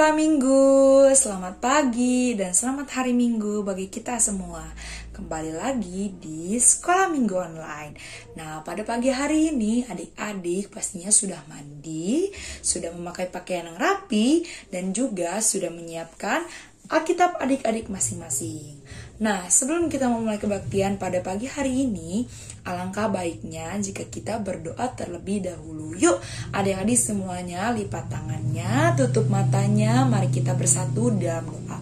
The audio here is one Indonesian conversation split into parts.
Sekolah Minggu, selamat pagi dan selamat hari Minggu bagi kita semua. Kembali lagi di Sekolah Minggu Online. Nah, pada pagi hari ini adik-adik pastinya sudah mandi, sudah memakai pakaian yang rapi, dan juga sudah menyiapkan Alkitab adik-adik masing-masing. Nah, sebelum kita memulai kebaktian pada pagi hari ini, alangkah baiknya jika kita berdoa terlebih dahulu. Yuk, adik-adik semuanya lipat tangannya, tutup matanya, mari kita bersatu dalam doa.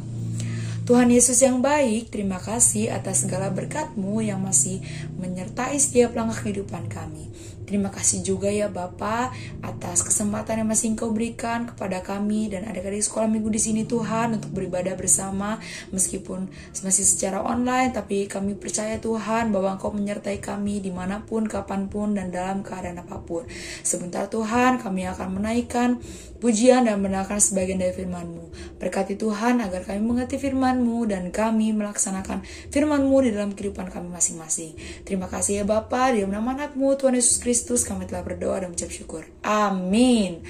Tuhan Yesus yang baik, terima kasih atas segala berkat-Mu yang masih menyertai setiap langkah kehidupan kami. Terima kasih juga ya Bapa atas kesempatan yang masih Engkau berikan kepada kami dan adik-adik sekolah minggu di sini Tuhan untuk beribadah bersama meskipun masih secara online, tapi kami percaya Tuhan bahwa Engkau menyertai kami dimanapun, kapanpun, dan dalam keadaan apapun. Sebentar Tuhan kami akan menaikkan pujian dan mendengarkan sebagian dari firman-Mu. Berkati Tuhan agar kami mengerti firman-Mu dan kami melaksanakan firman-Mu di dalam kehidupan kami masing-masing. Terima kasih ya Bapa, di dalam nama anak-Mu Tuhan Yesus Kristus kami telah berdoa dan mengucap syukur. Amin.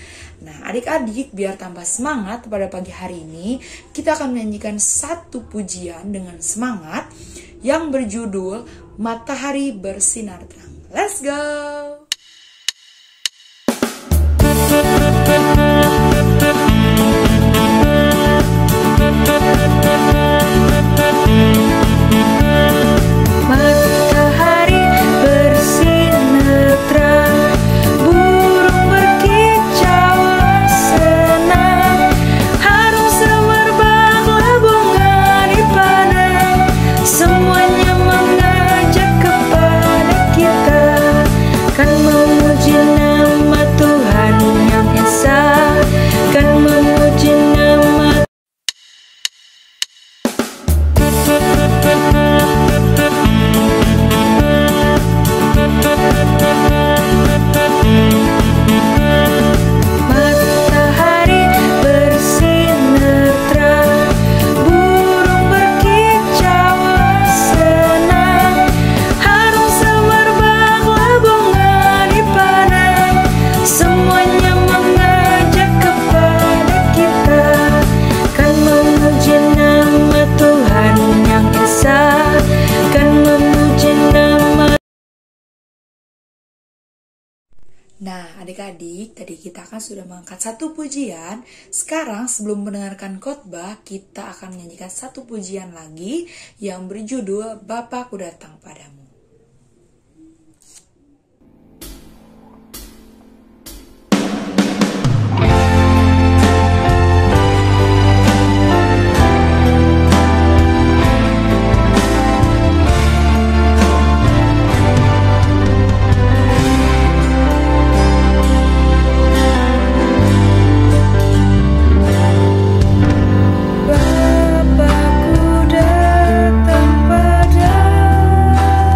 Nah, adik-adik biar tambah semangat pada pagi hari ini, kita akan menyanyikan satu pujian dengan semangat yang berjudul Matahari Bersinar Terang. Let's go! Matahari bersinar terang, burung berkicau senang, harum semerbak labungan di padang, semuanya mengajak kepada kita, kan memuji nama Tuhan yang esa, kan memuji nama Matahari bersinar terang, burung berkicau senang, harum semerbak labungan di padang, semuanya mengajak kepada kita, kan memuji nama Tuhan yang esa, kan memuji nama. Nah, adik-adik, tadi kita kan sudah mengangkat satu pujian. Sekarang sebelum mendengarkan khotbah, kita akan menyanyikan satu pujian lagi yang berjudul Bapa-Ku Datang Padamu. Bapa-Ku datang padamu.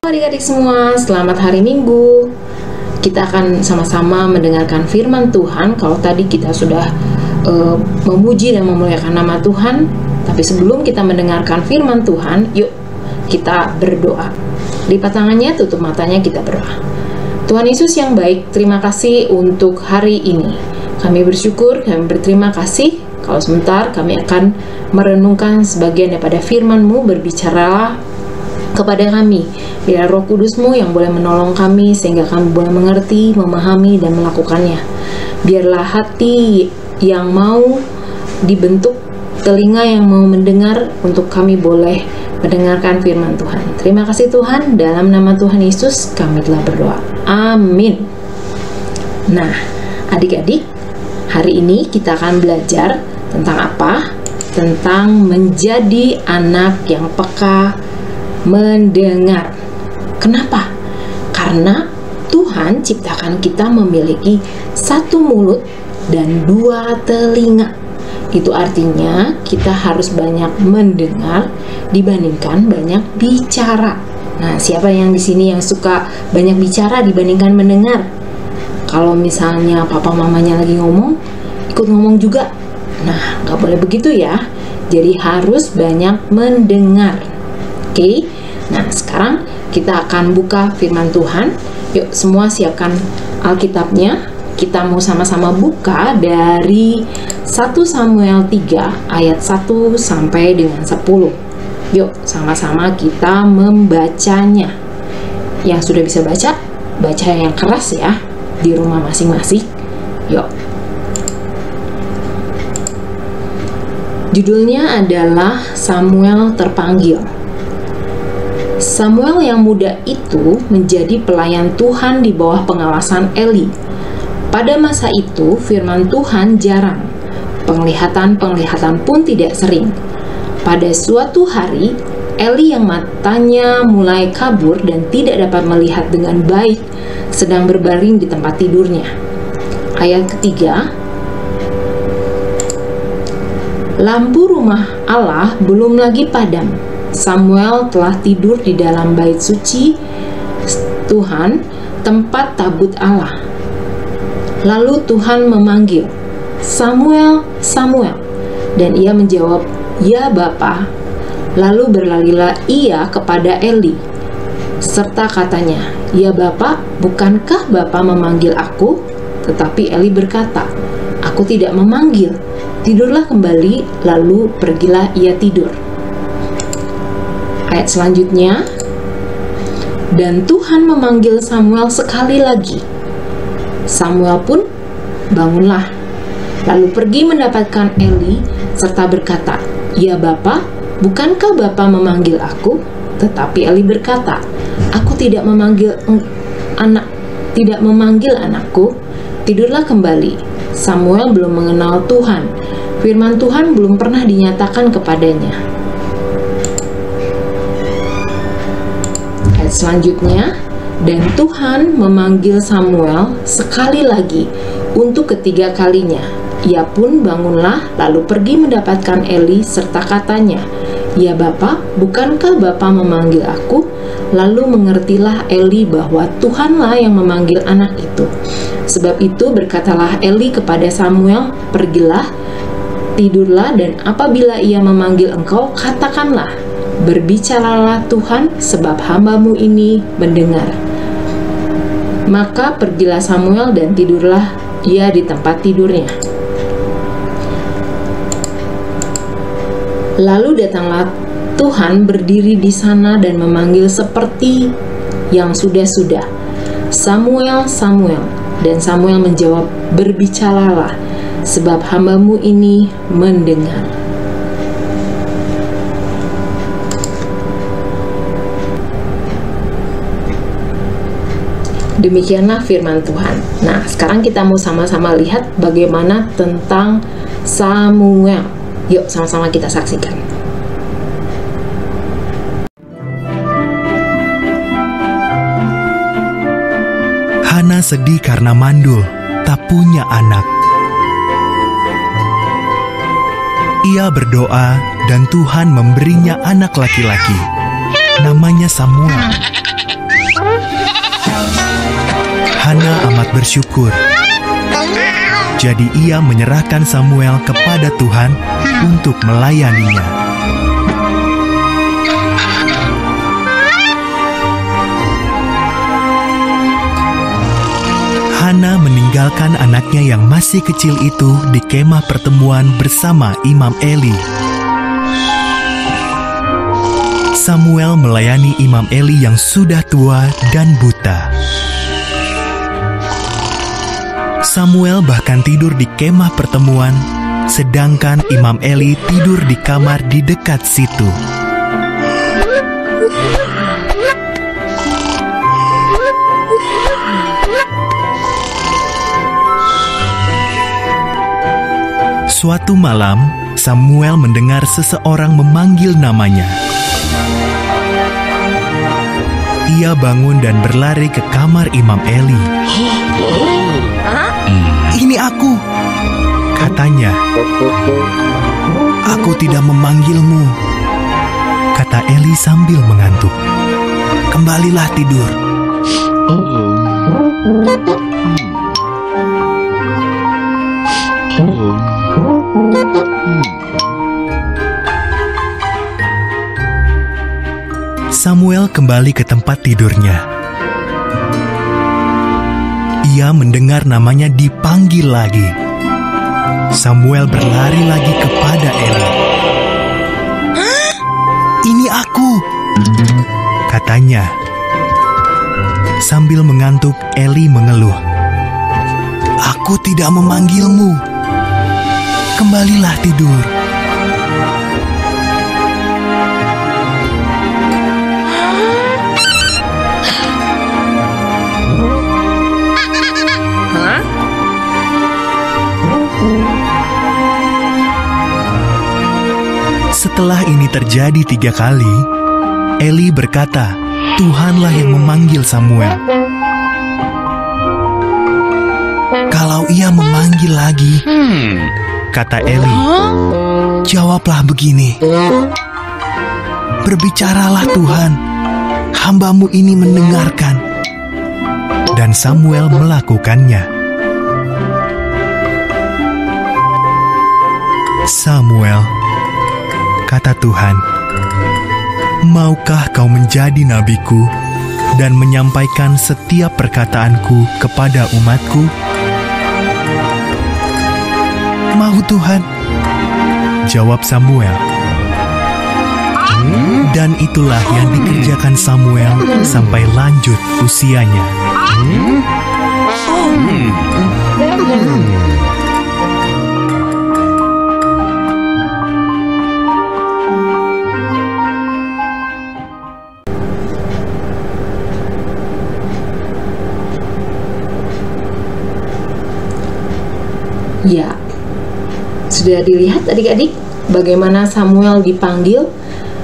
Adik-adik semua, selamat hari Minggu. Kita akan sama-sama mendengarkan firman Tuhan. Kalau tadi kita sudah memuji dan memuliakan nama Tuhan, tapi sebelum kita mendengarkan firman Tuhan, yuk kita berdoa. Lipat tangannya, tutup matanya, kita berdoa. Tuhan Yesus yang baik, terima kasih untuk hari ini. Kami bersyukur, kami berterima kasih. Kalau sebentar kami akan merenungkan sebagian daripada firman-Mu, berbicaralah kepada kami. Biar Roh Kudus-Mu yang boleh menolong kami sehingga kami boleh mengerti, memahami, dan melakukannya. Biarlah hati yang mau dibentuk, telinga yang mau mendengar, untuk kami boleh mendengarkan firman Tuhan. Terima kasih Tuhan, dalam nama Tuhan Yesus kami telah berdoa. Amin. Nah, adik-adik, hari ini kita akan belajar tentang apa? Tentang menjadi anak yang peka mendengar. Kenapa? Karena Tuhan ciptakan kita memiliki satu mulut dan dua telinga. Itu artinya kita harus banyak mendengar dibandingkan banyak bicara. Nah, siapa yang di sini yang suka banyak bicara dibandingkan mendengar? Kalau misalnya papa mamanya lagi ngomong, ikut ngomong juga. Nah, nggak boleh begitu ya. Jadi harus banyak mendengar. Oke? Nah, sekarang kita akan buka firman Tuhan. Yuk semua siapkan Alkitabnya. Kita mau sama-sama buka dari 1 Samuel 3 ayat 1 sampai dengan 10. Yuk sama-sama kita membacanya. Yang sudah bisa baca, baca yang keras ya di rumah masing-masing. Yuk. Judulnya adalah Samuel terpanggil. Samuel yang muda itu menjadi pelayan Tuhan di bawah pengawasan Eli. Pada masa itu, firman Tuhan jarang. Penglihatan-penglihatan pun tidak sering. Pada suatu hari, Eli yang matanya mulai kabur dan tidak dapat melihat dengan baik, sedang berbaring di tempat tidurnya. Ayat ketiga, lampu rumah Allah belum lagi padam. Samuel telah tidur di dalam bait suci Tuhan, tempat tabut Allah. Lalu Tuhan memanggil, "Samuel, Samuel." Dan ia menjawab, "Ya Bapa." Lalu berlarilah ia kepada Eli, serta katanya, "Ya Bapa, bukankah Bapa memanggil aku?" Tetapi Eli berkata, "Aku tidak memanggil. Tidurlah kembali." Lalu pergilah ia tidur. Ayat selanjutnya, dan Tuhan memanggil Samuel sekali lagi. Samuel pun bangunlah, lalu pergi mendapatkan Eli serta berkata, "Ya Bapa, bukankah Bapa memanggil aku?" Tetapi Eli berkata, "Aku tidak memanggil anakku. Tidurlah kembali." Samuel belum mengenal Tuhan. Firman Tuhan belum pernah dinyatakan kepadanya. Selanjutnya, dan Tuhan memanggil Samuel sekali lagi untuk ketiga kalinya. Ia pun bangunlah lalu pergi mendapatkan Eli serta katanya, "Ya Bapa, bukankah Bapa memanggil aku?" Lalu mengertilah Eli bahwa Tuhanlah yang memanggil anak itu. Sebab itu berkatalah Eli kepada Samuel, "Pergilah, tidurlah, dan apabila ia memanggil engkau, katakanlah, berbicaralah Tuhan, sebab hamba-Mu ini mendengar." Maka pergilah Samuel dan tidurlah ia di tempat tidurnya. Lalu datanglah Tuhan berdiri di sana dan memanggil seperti yang sudah-sudah, "Samuel, Samuel." Dan Samuel menjawab, "Berbicaralah, sebab hamba-Mu ini mendengar." Demikianlah firman Tuhan. Nah, sekarang kita mau sama-sama lihat bagaimana tentang Samuel. Yuk, sama-sama kita saksikan. Hana sedih karena mandul, tak punya anak. Ia berdoa dan Tuhan memberinya anak laki-laki. Namanya Samuel. Hana amat bersyukur. Jadi ia menyerahkan Samuel kepada Tuhan untuk melayaninya. Hana meninggalkan anaknya yang masih kecil itu di kemah pertemuan bersama Imam Eli. Samuel melayani Imam Eli yang sudah tua dan buta. Samuel bahkan tidur di kemah pertemuan, sedangkan Imam Eli tidur di kamar di dekat situ. Suatu malam, Samuel mendengar seseorang memanggil namanya. Ia bangun dan berlari ke kamar Imam Eli. "Ini aku," katanya. "Aku tidak memanggilmu," kata Eli sambil mengantuk. "Kembalilah tidur." Samuel kembali ke tempat tidurnya. Ia mendengar namanya dipanggil lagi. Samuel berlari lagi kepada Eli. "Ini aku," katanya. Sambil mengantuk, Eli mengeluh. "Aku tidak memanggilmu. Kembalilah tidur." Setelah ini terjadi 3 kali, Eli berkata, "Tuhanlah yang memanggil Samuel." "Kalau ia memanggil lagi," kata Eli, "jawablah begini, 'Berbicaralah Tuhan, hamba-Mu ini mendengarkan.'" Dan Samuel melakukannya. "Samuel," kata Tuhan, "maukah kau menjadi nabiku dan menyampaikan setiap perkataanku kepada umatku?" "Mau Tuhan," jawab Samuel. Dan itulah yang dikerjakan Samuel sampai lanjut usianya. Ya, sudah dilihat adik-adik bagaimana Samuel dipanggil.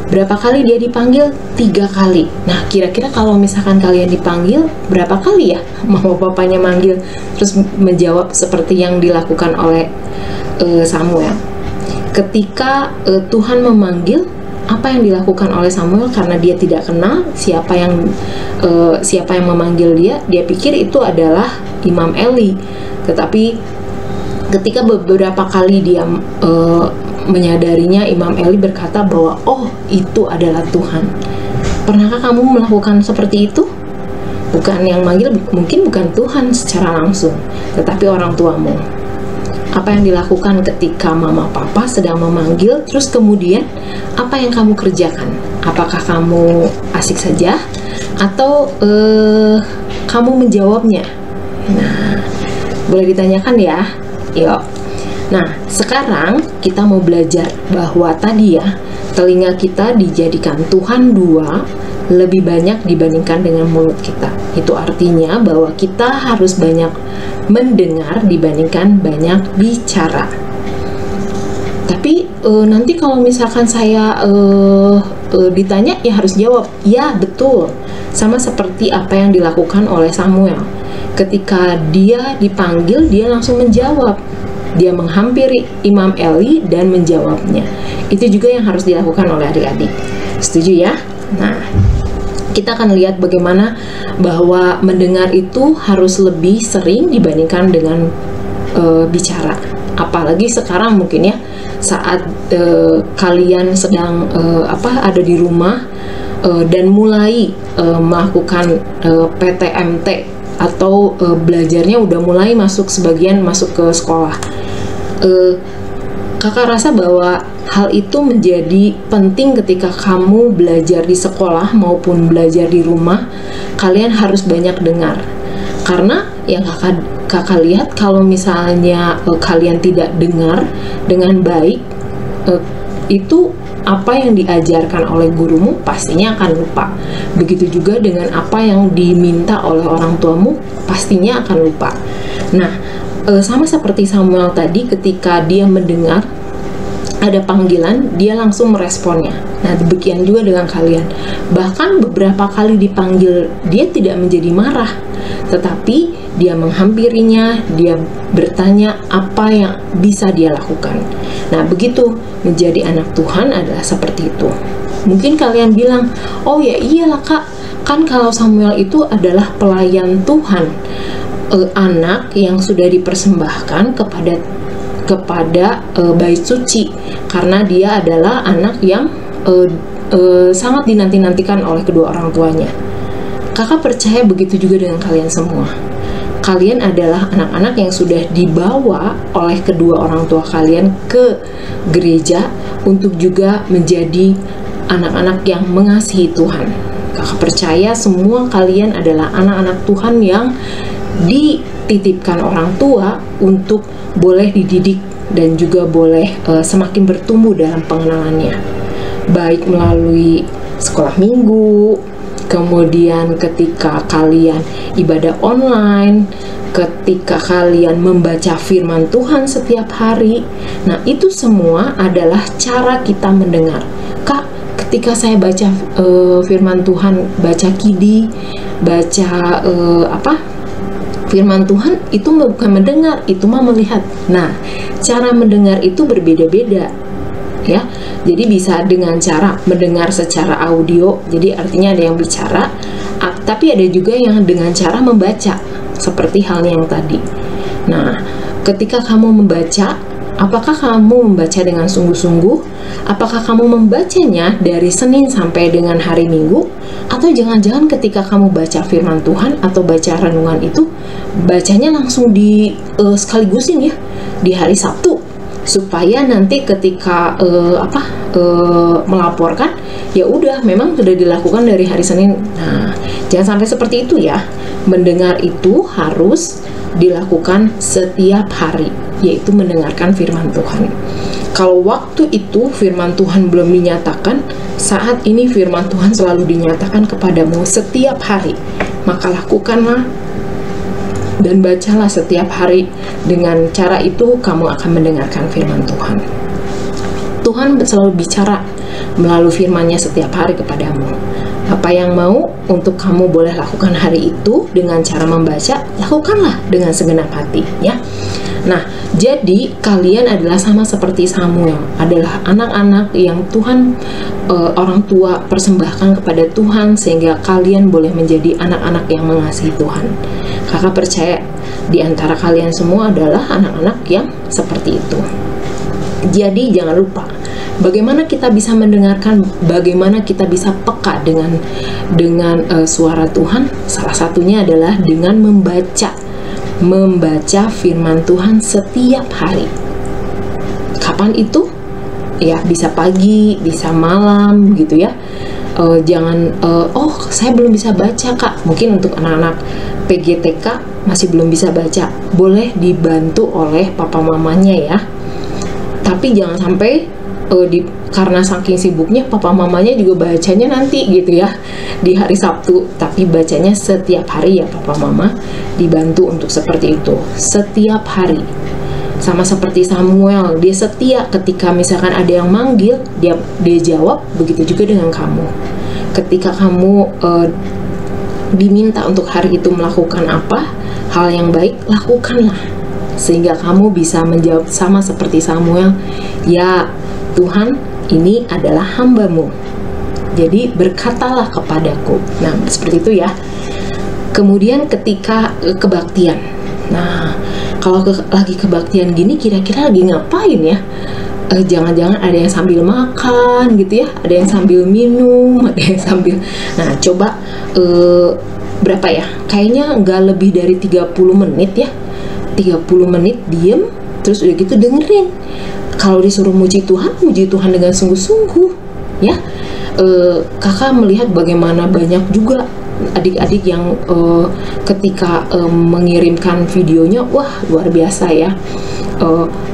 Berapa kali dia dipanggil? 3 kali. Nah, kira-kira kalau misalkan kalian dipanggil, berapa kali ya mama papanya manggil terus menjawab seperti yang dilakukan oleh Samuel? Ketika Tuhan memanggil, apa yang dilakukan oleh Samuel karena dia tidak kenal siapa yang memanggil dia? Dia pikir itu adalah Imam Eli. Tetapi ketika beberapa kali dia menyadarinya, Imam Eli berkata bahwa oh, itu adalah Tuhan. Pernahkah kamu melakukan seperti itu? Bukan yang manggil, mungkin bukan Tuhan secara langsung, tetapi orang tuamu. Apa yang dilakukan ketika mama papa sedang memanggil, terus kemudian apa yang kamu kerjakan? Apakah kamu asik saja atau kamu menjawabnya? Nah, boleh ditanyakan ya. Yuk. Nah, sekarang kita mau belajar bahwa tadi ya, telinga kita dijadikan Tuhan 2 lebih banyak dibandingkan dengan mulut kita. Itu artinya bahwa kita harus banyak mendengar dibandingkan banyak bicara. Tapi nanti kalau misalkan saya ditanya, ya harus jawab, ya betul. Sama seperti apa yang dilakukan oleh Samuel. Ketika dia dipanggil, dia langsung menjawab. Dia menghampiri Imam Eli dan menjawabnya. Itu juga yang harus dilakukan oleh adik-adik. Setuju ya? Nah, kita akan lihat bagaimana bahwa mendengar itu harus lebih sering dibandingkan dengan bicara. Apalagi sekarang mungkin ya, saat kalian sedang ada di rumah dan mulai melakukan PTMT atau belajarnya udah mulai sebagian masuk ke sekolah. Kakak rasa bahwa hal itu menjadi penting ketika kamu belajar di sekolah maupun belajar di rumah. Kalian harus banyak dengar, karena yang kakak lihat kalau misalnya kalian tidak dengar dengan baik, itu apa yang diajarkan oleh gurumu pastinya akan lupa. Begitu juga dengan apa yang diminta oleh orang tuamu pastinya akan lupa. Nah, sama seperti Samuel tadi, ketika dia mendengar ada panggilan, dia langsung meresponnya. Nah, demikian juga dengan kalian. Bahkan beberapa kali dipanggil, dia tidak menjadi marah, tetapi dia menghampirinya, dia bertanya apa yang bisa dia lakukan. Nah, begitu menjadi anak Tuhan adalah seperti itu. Mungkin kalian bilang, oh ya iyalah kak, kan kalau Samuel itu adalah pelayan Tuhan, anak yang sudah dipersembahkan kepada bait suci, karena dia adalah anak yang sangat dinanti-nantikan oleh kedua orang tuanya. Kakak percaya begitu juga dengan kalian semua. Kalian adalah anak-anak yang sudah dibawa oleh kedua orang tua kalian ke gereja untuk juga menjadi anak-anak yang mengasihi Tuhan. Kakak percaya semua kalian adalah anak-anak Tuhan yang dititipkan orang tua untuk boleh dididik dan juga boleh semakin bertumbuh dalam pengenalannya, baik melalui sekolah minggu, kemudian ketika kalian ibadah online, ketika kalian membaca firman Tuhan setiap hari. Nah, itu semua adalah cara kita mendengar. Kak, ketika saya baca firman Tuhan, baca kidi, baca firman Tuhan, itu bukan mendengar, itu mah melihat. Nah, cara mendengar itu berbeda-beda ya. Jadi bisa dengan cara mendengar secara audio, jadi artinya ada yang bicara, tapi ada juga yang dengan cara membaca, seperti halnya yang tadi. Nah, ketika kamu membaca, apakah kamu membaca dengan sungguh-sungguh? Apakah kamu membacanya dari Senin sampai dengan hari Minggu? Atau jangan-jangan ketika kamu baca firman Tuhan atau baca renungan itu, bacanya langsung sekaligusin ya, di hari Sabtu, supaya nanti ketika melaporkan, ya udah memang sudah dilakukan dari hari Senin. Nah, jangan sampai seperti itu ya. Mendengar itu harus dilakukan setiap hari, yaitu mendengarkan firman Tuhan. Kalau waktu itu firman Tuhan belum dinyatakan, saat ini firman Tuhan selalu dinyatakan kepadamu setiap hari, maka lakukanlah dan bacalah setiap hari. Dengan cara itu kamu akan mendengarkan firman Tuhan. Tuhan selalu bicara melalui firman-Nya setiap hari kepadamu. Apa yang mau untuk kamu boleh lakukan hari itu dengan cara membaca, lakukanlah dengan segenap hati ya. Nah, jadi kalian adalah sama seperti Samuel, adalah anak-anak yang Tuhan orang tua persembahkan kepada Tuhan, sehingga kalian boleh menjadi anak-anak yang mengasihi Tuhan. Kakak percaya di antara kalian semua adalah anak-anak yang seperti itu. Jadi jangan lupa, bagaimana kita bisa mendengarkan, bagaimana kita bisa peka dengan suara Tuhan. Salah satunya adalah dengan membaca firman Tuhan setiap hari. Kapan itu? Ya, bisa pagi, bisa malam gitu ya. Jangan saya belum bisa baca kak. Mungkin untuk anak-anak PGTK masih belum bisa baca, boleh dibantu oleh papa mamanya ya. Tapi jangan sampai karena saking sibuknya papa mamanya juga bacanya nanti gitu ya di hari Sabtu, tapi bacanya setiap hari ya papa mama, dibantu untuk seperti itu setiap hari. Sama seperti Samuel, dia setia ketika misalkan ada yang manggil, dia jawab. Begitu juga dengan kamu, ketika kamu diminta untuk hari itu melakukan apa hal yang baik, lakukanlah, sehingga kamu bisa menjawab sama seperti Samuel, ya Tuhan, ini adalah hamba-Mu. Jadi berkatalah kepadaku. Nah, seperti itu ya. Kemudian ketika kebaktian. Nah, kalau lagi kebaktian gini kira-kira lagi ngapain ya? Jangan-jangan ada yang sambil makan gitu ya, ada yang sambil minum, ada yang sambil. Nah, coba berapa ya? Kayaknya nggak lebih dari 30 menit ya. 30 menit diem, terus udah gitu dengerin. Kalau disuruh muji Tuhan dengan sungguh-sungguh ya. Kakak melihat bagaimana banyak juga adik-adik yang ketika mengirimkan videonya, wah luar biasa ya,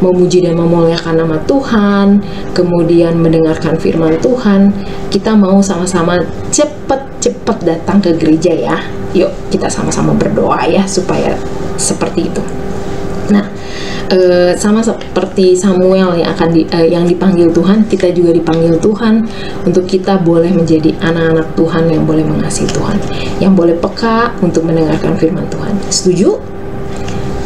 memuji dan memuliakan nama Tuhan, kemudian mendengarkan firman Tuhan. Kita mau sama-sama cepet datang ke gereja ya. Yuk kita sama-sama berdoa ya supaya seperti itu. Nah, sama seperti Samuel yang yang dipanggil Tuhan, kita juga dipanggil Tuhan untuk kita boleh menjadi anak-anak Tuhan yang boleh mengasihi Tuhan, yang boleh peka untuk mendengarkan firman Tuhan. Setuju?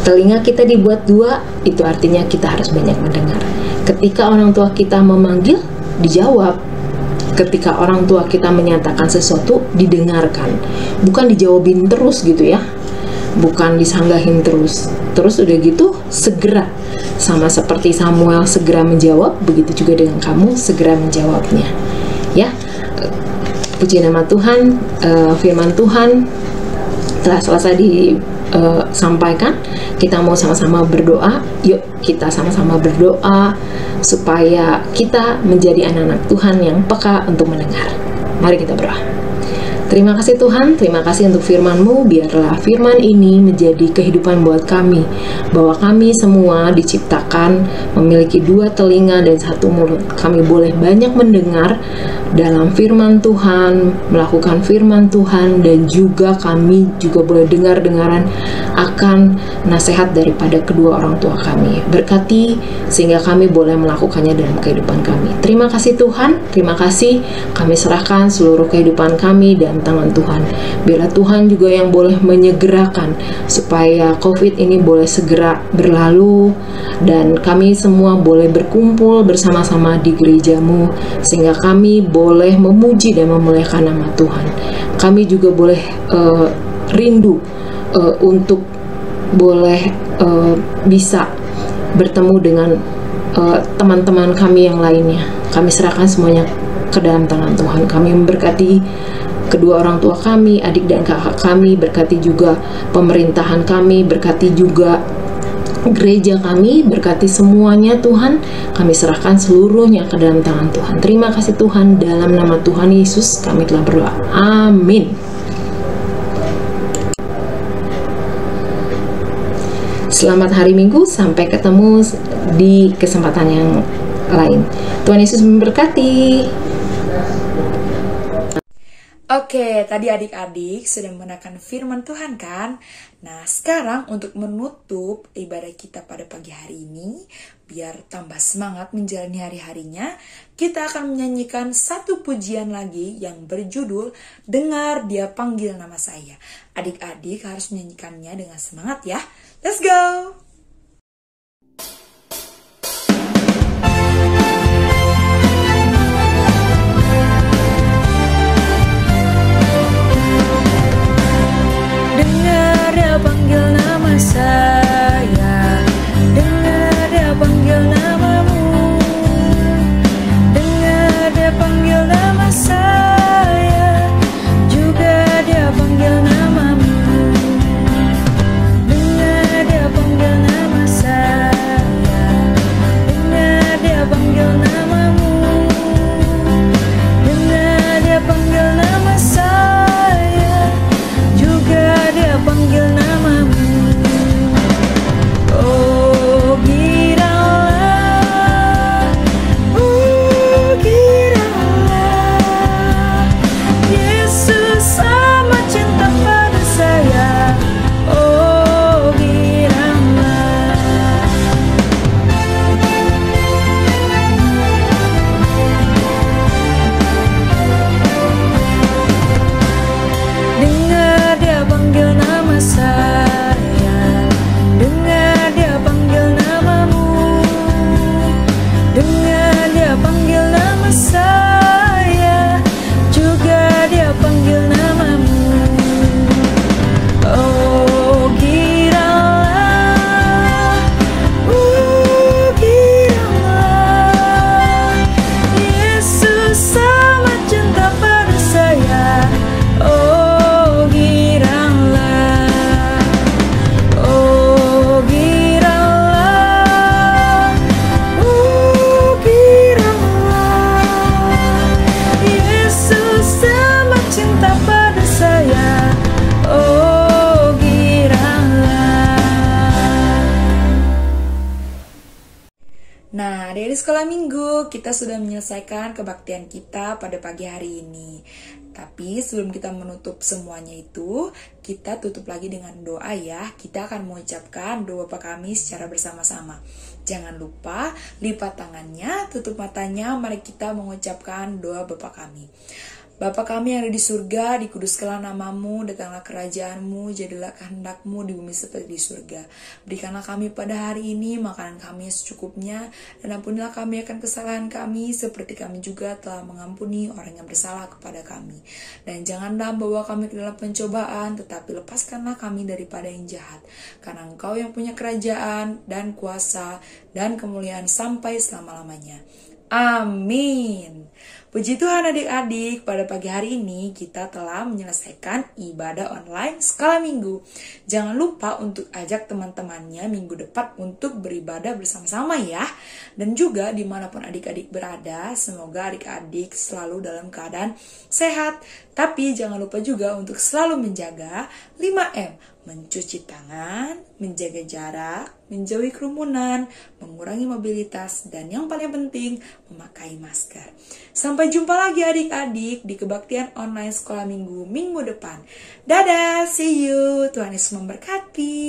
Telinga kita dibuat dua, itu artinya kita harus banyak mendengar. Ketika orang tua kita memanggil, dijawab. Ketika orang tua kita menyatakan sesuatu, didengarkan. Bukan dijawabin terus gitu ya. Bukan disanggahin terus udah gitu segera, sama seperti Samuel segera menjawab, begitu juga dengan kamu segera menjawabnya ya. Puji nama Tuhan. Firman Tuhan telah selesai disampaikan. Kita mau sama-sama berdoa. Yuk kita sama-sama berdoa supaya kita menjadi anak-anak Tuhan yang peka untuk mendengar. Mari kita berdoa. Terima kasih Tuhan, terima kasih untuk firman-Mu. Biarlah firman ini menjadi kehidupan buat kami, bahwa kami semua diciptakan memiliki dua telinga dan satu mulut. Kami boleh banyak mendengar dalam firman Tuhan, melakukan firman Tuhan, dan juga kami juga boleh dengar-dengaran akan nasihat daripada kedua orang tua kami. Berkati sehingga kami boleh melakukannya dalam kehidupan kami. Terima kasih Tuhan, terima kasih. Kami serahkan seluruh kehidupan kami dan tangan Tuhan. Biarlah Tuhan juga yang boleh menyegerakan supaya COVID ini boleh segera berlalu dan kami semua boleh berkumpul bersama-sama di gereja-Mu sehingga kami boleh memuji dan memuliakan nama Tuhan. Kami juga boleh rindu untuk boleh bisa bertemu dengan teman-teman kami yang lainnya. Kami serahkan semuanya ke dalam tangan Tuhan. Kami memberkati kedua orang tua kami, adik dan kakak kami, berkati juga pemerintahan kami, berkati juga gereja kami, berkati semuanya Tuhan. Kami serahkan seluruhnya ke dalam tangan Tuhan. Terima kasih Tuhan, dalam nama Tuhan Yesus kami telah berdoa. Amin. Selamat hari Minggu, sampai ketemu di kesempatan yang lain. Tuhan Yesus memberkati. Oke, tadi adik-adik sudah mengenalkan firman Tuhan kan? Nah, sekarang untuk menutup ibadah kita pada pagi hari ini, biar tambah semangat menjalani hari-harinya, kita akan menyanyikan satu pujian lagi yang berjudul Dengar Dia Panggil Nama Saya. Adik-adik harus menyanyikannya dengan semangat ya. Let's go! Dengar Dia panggil nama saya, dengar Dia panggil namamu, dengar Dia panggil nama saya, juga Dia panggil namamu, dengar Dia panggil sekolah minggu, kita sudah menyelesaikan kebaktian kita pada pagi hari ini. Tapi sebelum kita menutup semuanya itu, kita tutup lagi dengan doa ya. Kita akan mengucapkan doa Bapa kami secara bersama-sama. Jangan lupa lipat tangannya, tutup matanya, mari kita mengucapkan doa Bapa kami. Bapa kami yang ada di surga, dikuduskanlah namamu, datanglah kerajaanmu, jadilah kehendakmu di bumi seperti di surga. Berikanlah kami pada hari ini makanan kami secukupnya, dan ampunilah kami akan kesalahan kami, seperti kami juga telah mengampuni orang yang bersalah kepada kami. Dan janganlah bawa kami ke dalam pencobaan, tetapi lepaskanlah kami daripada yang jahat. Karena Engkau yang punya kerajaan, dan kuasa, dan kemuliaan sampai selama-lamanya. Amin. Puji Tuhan adik-adik, pada pagi hari ini kita telah menyelesaikan ibadah online sekolah minggu. Jangan lupa untuk ajak teman-temannya minggu depan untuk beribadah bersama-sama ya. Dan juga dimanapun adik-adik berada, semoga adik-adik selalu dalam keadaan sehat. Tapi jangan lupa juga untuk selalu menjaga 5M. Mencuci tangan, menjaga jarak, menjauhi kerumunan, mengurangi mobilitas, dan yang paling penting, memakai masker. Sampai jumpa lagi adik-adik di kebaktian online sekolah minggu depan. Dadah, see you. Tuhan Yesus memberkati.